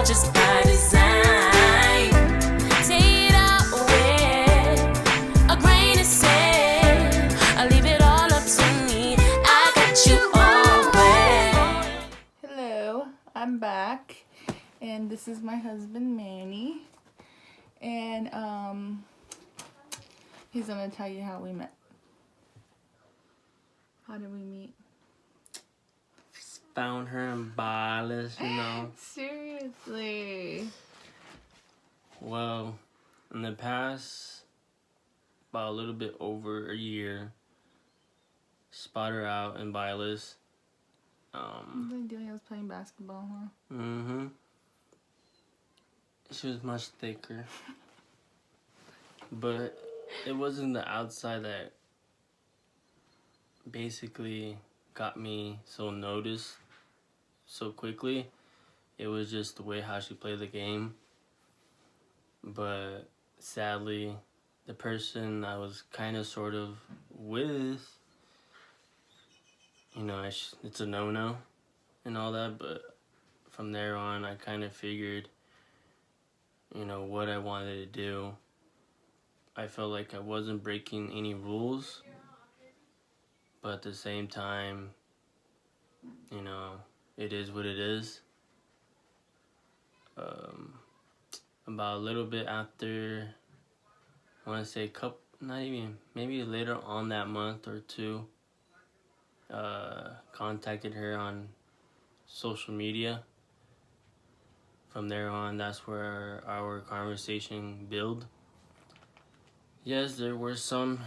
just by design. Take it out with a grain of sand. I leave it all up to me. I got you always. Hello, I'm back, and this is my husband Manny, and he's gonna tell you how we met. How did we meet? Found her in Baylis, you know. Seriously. Well, in the past, about a little bit over a year, spot her out in Baylis. What was I doing? I was playing basketball, huh? Mm-hmm. She was much thicker. But it wasn't the outside that basically got me so noticed so quickly. It was just the way how she played the game. But sadly, the person I was kind of sort of with, you know, it's a no-no and all that. But from there on, I kind of figured, you know, what I wanted to do. I felt like I wasn't breaking any rules, but at the same time, you know, it is what it is. About a little bit after, I want to say not even, maybe later on that month or two, contacted her on social media. From there on, that's where our conversation built. Yes, there were some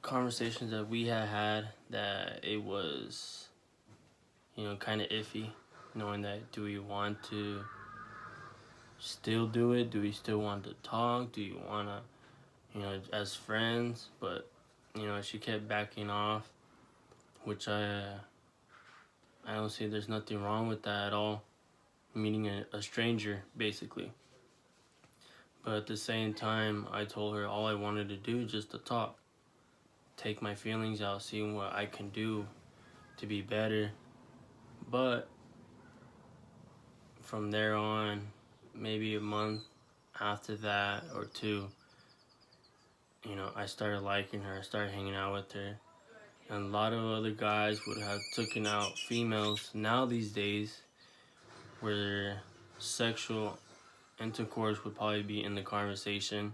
conversations that we had that it was, you know, kind of iffy, knowing that do we want to still do it? Do we still want to talk? Do you want to, you know, as friends? But, you know, she kept backing off, which I don't see there's nothing wrong with that at all. Meeting a stranger, basically. But at the same time, I told her all I wanted to do is just to talk. Take my feelings out, see what I can do to be better. But from there on, maybe a month after that or two, you know, I started liking her. I started hanging out with her. And a lot of other guys would have taken out females now these days where sexual intercourse would probably be in the conversation.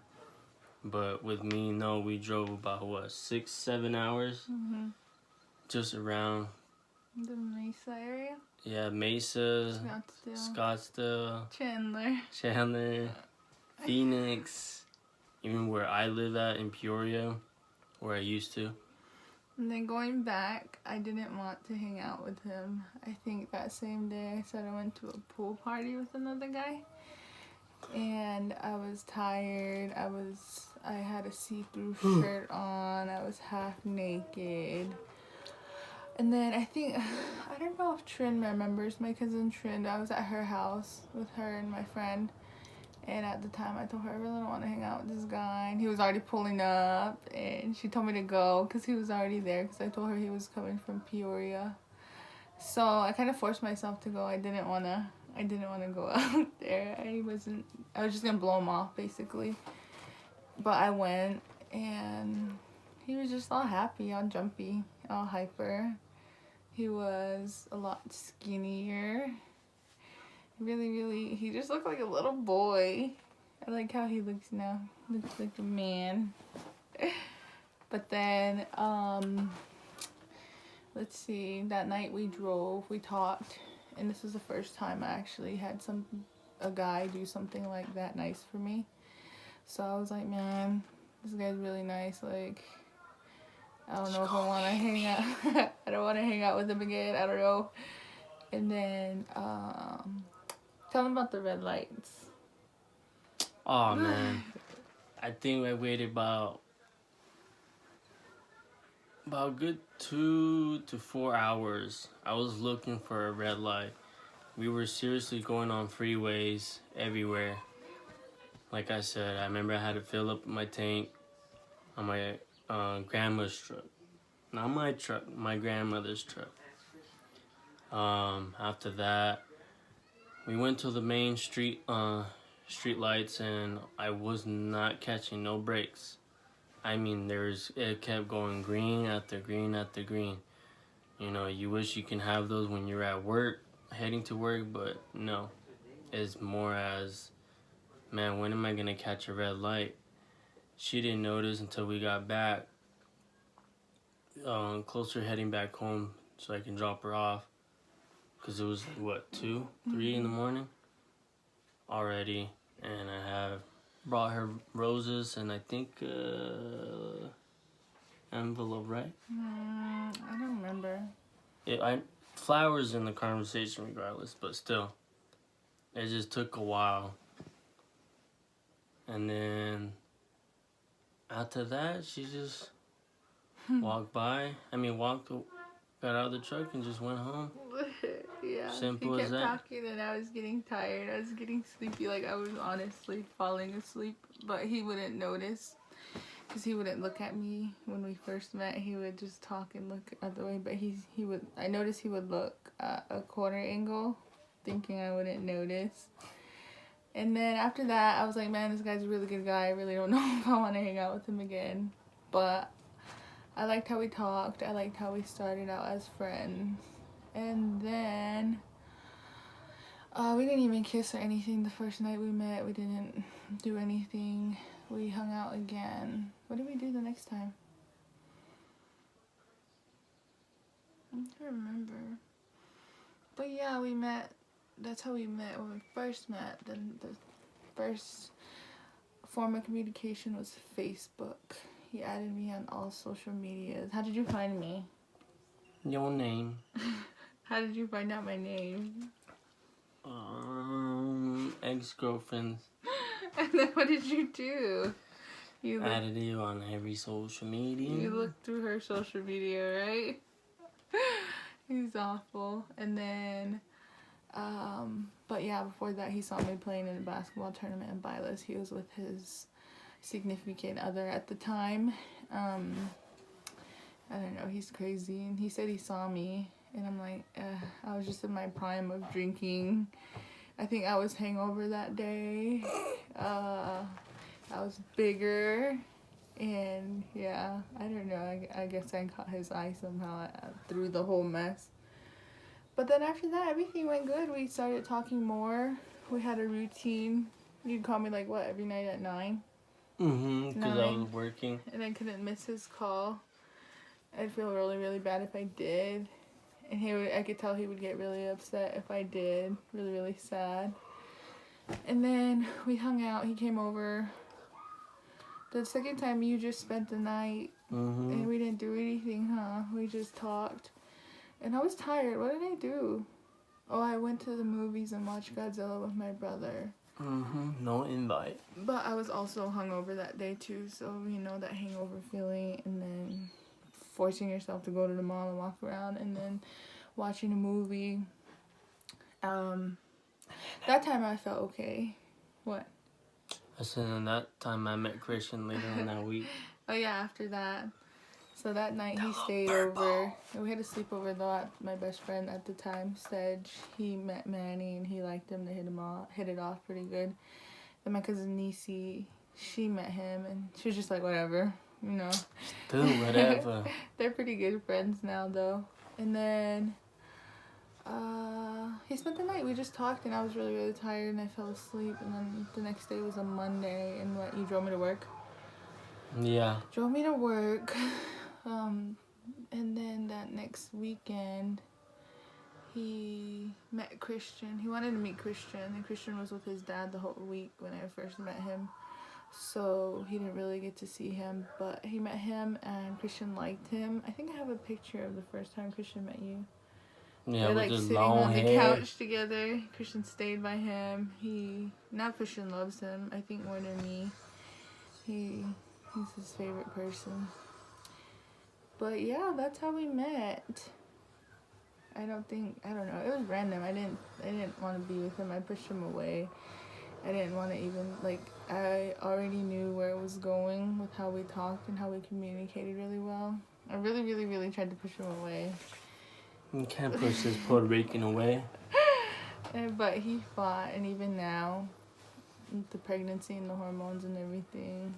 But with me, no, we drove about, 6-7 hours? Mm-hmm. Just around. The Mesa area? Yeah, Mesa, Scottsdale, Chandler, Phoenix, even where I live at in Peoria, where I used to. And then going back, I didn't want to hang out with him. I think that same day I said I went to a pool party with another guy. And I was tired. I had a see-through shirt on. I was half naked. And then I don't know if Trin remembers, my cousin Trin. I was at her house with her and my friend. And at the time, I told her I really don't want to hang out with this guy. And he was already pulling up. And she told me to go because he was already there. Because I told her he was coming from Peoria. So I kind of forced myself to go. I didn't want to go out there. I was just going to blow him off, basically. But I went. And he was just all happy, all jumpy, all hyper. He was a lot skinnier. Really, he just looked like a little boy. I like how he looks now. Looks like a man. But then, let's see, that night we drove, we talked, and this was the first time I actually had a guy do something like that nice for me. So I was like, man, this guy's really nice. Like, I don't know if I want to hang out. I don't want to hang out with him again. I don't know. And then, tell them about the red lights. Oh, man. I think I waited about a good 2 to 4 hours. I was looking for a red light. We were seriously going on freeways everywhere. Like I said, I remember I had to fill up my tank on my grandma's truck. Not my truck, my grandmother's truck. After that, we went to the main street lights, and I was not catching no breaks. I mean, it kept going green after green after green. You know, you wish you can have those when you're at work, heading to work, but no. It's more as, man, when am I gonna catch a red light? She didn't notice until we got back, closer heading back home so I can drop her off. Because it was, what, 2, 3 in the morning already. And I have brought her roses and I think envelope, right? I don't remember. Flowers in the conversation regardless, but still. It just took a while. And then after that, she just walked by. Got out of the truck and just went home. Yeah. Simple he as kept that. talking and I was getting tired. I was getting sleepy. Like I was honestly falling asleep, but he wouldn't notice because he wouldn't look at me when we first met. He would just talk and look other way. But he would. I noticed he would look at a corner angle, thinking I wouldn't notice. And then after that, I was like, man, this guy's a really good guy. I really don't know if I want to hang out with him again. But I liked how we talked. I liked how we started out as friends. And then we didn't even kiss or anything the first night we met. We didn't do anything. We hung out again. What did we do the next time? I don't remember. But yeah, we met. That's how we met when we first met. Then the first form of communication was Facebook. He added me on all social medias. How did you find me? Your name. How did you find out my name? Ex-girlfriends. And then what did you do? You Added you on every social media. You looked through her social media, right? He's awful. And then, but yeah, before that, he saw me playing in a basketball tournament in Bylas. He was with his significant other at the time. I don't know, he's crazy. And he said he saw me. And I'm like, I was just in my prime of drinking. I think I was hungover that day. I was bigger. And yeah, I don't know. I guess I caught his eye somehow through the whole mess. But then after that, everything went good. We started talking more. We had a routine. You'd call me like, what, every night at 9? Because I was working. And I couldn't miss his call. I'd feel really, really bad if I did. And I could tell he would get really upset if I did. Really, really sad. And then we hung out. He came over. The second time you just spent the night. And we didn't do anything, huh? We just talked. And I was tired. What did I do? Oh, I went to the movies and watched Godzilla with my brother. No invite. But I was also hungover that day too. So, you know, that hangover feeling. And then forcing yourself to go to the mall and walk around and then watching a movie. That time I felt okay. What? I said, and that time I met Christian later in that week. Oh yeah, after that. So that night he stayed over. And we had a sleepover though at my best friend at the time, Sedge. He met Manny and he liked him. They hit it off pretty good. Then my cousin Nisi, she met him and she was just like, whatever. You know. Dude, whatever. They're pretty good friends now, though. And then, he spent the night. We just talked, and I was really, really tired, and I fell asleep. And then the next day was a Monday, and you drove me to work? Yeah. Drove me to work. And then that next weekend, he met Christian. He wanted to meet Christian, and Christian was with his dad the whole week when I first met him. So he didn't really get to see him, but he met him and Christian liked him. I think I have a picture of the first time Christian met you. Yeah, They're with like his sitting long on the hair. couch together. Christian stayed by him. Now Christian loves him, I think more than me. He's his favorite person. But yeah, that's how we met. I don't know. It was random. I didn't want to be with him. I pushed him away. I didn't want to even, I already knew where it was going with how we talked and how we communicated really well. I really, really, really tried to push him away. You can't push this Puerto Rican away. But he fought, and even now, with the pregnancy and the hormones and everything.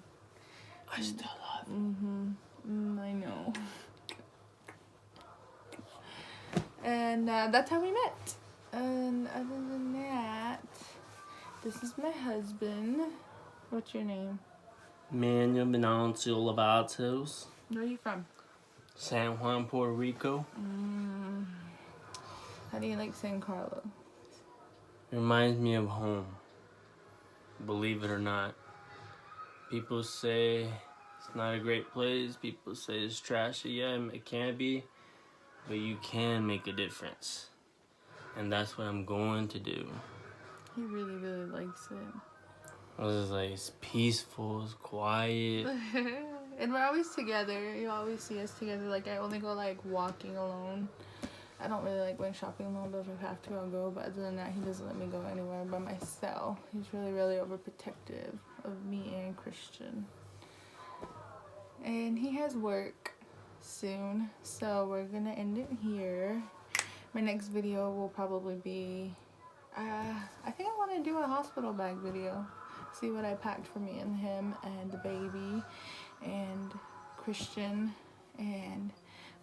I still love him. I know. And that's how we met. And other than that, this is my husband. What's your name? Manuel Venancio Lavatos, Where are you from? San Juan, Puerto Rico. How do you like San Carlos? Reminds me of home. Believe it or not. People say it's not a great place. People say it's trashy. Yeah, it can be. But you can make a difference. And that's what I'm going to do. He really, really likes it. It's like, it's peaceful, it's quiet. And we're always together. You always see us together. Like, I only go, like, walking alone. I don't really like going shopping alone, but if I have to, I'll go. But other than that, he doesn't let me go anywhere by myself. He's really, really overprotective of me and Christian. And he has work soon, so we're gonna end it here. My next video will probably be, I think I want to do a hospital bag video. See what I packed for me and him and the baby and Christian, and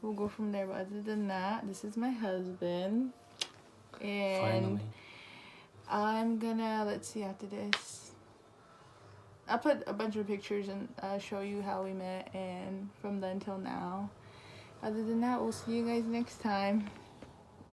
we'll go from there. But other than that, this is my husband, and Finally. I'm gonna, let's see, after this I'll put a bunch of pictures and show you how we met and from then till now. Other than that, we'll see you guys next time.